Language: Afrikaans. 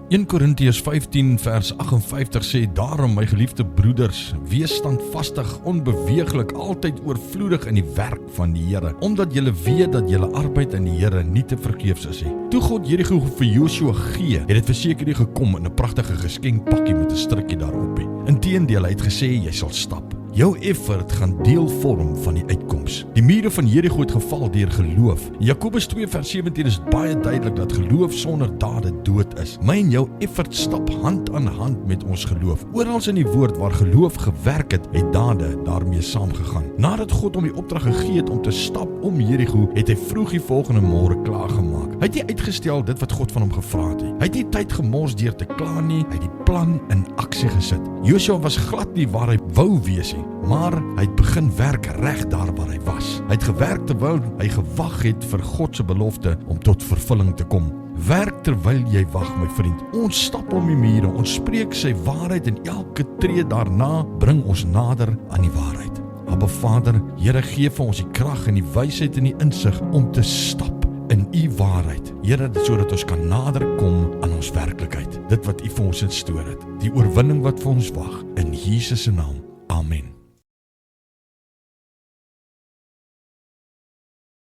1 Korintiërs 15 vers 58 sê, daarom my geliefde broeders, wees standvastig, onbeweeglik, altyd oorvloedig in die werk van die Here, omdat julle weet dat julle arbeid in die Here nie te vergeefs is nie. Toe God Jerigo vir Joshua gee, het dit verseker nie gekom in 'n pragtige geskenkpakkie met 'n strikkie daarop nie. Inteendeel, hy het gesê jy sal stap. Jou effort gaan deel vorm van die uitkoms. Die mure van Jerigo het geval deur geloof. In Jakobus 2 vers 17 is baie duidelik dat geloof sonder dade dood is. My en jou effort stap hand aan hand met ons geloof. Orals in die woord waar geloof gewerk het, het dade daarmee saamgegaan. Nadat God hom die opdrag gegee het om te stap om Jerigo, het hy vroeg die volgende môre klaargemaak. Hy het nie uitgestel dit wat God van hom gevra het nie. Hy het nie tyd gemors deur te kla nie, hy het die plan in aksie gesit. Joshua was glad nie waar hy wou wees nie, maar hy het begin werk reg daar waar hy was. Hy het gewerk terwyl hy gewag het vir God se belofte om tot vervulling te kom. Werk terwyl jy wag, my vriend. Ons stap om die mure, ons spreek sy waarheid en elke tree daarna bring ons nader aan die waarheid. Abba Vader, Here, gee vir ons die krag en die wysheid en die insig om te stap in u waarheid. Here, sodat ons kan nader kom aan ons werklikheid. Dit wat u vir ons instoor het. Die oorwinning wat vir ons wag. In Jesus se naam. Amen.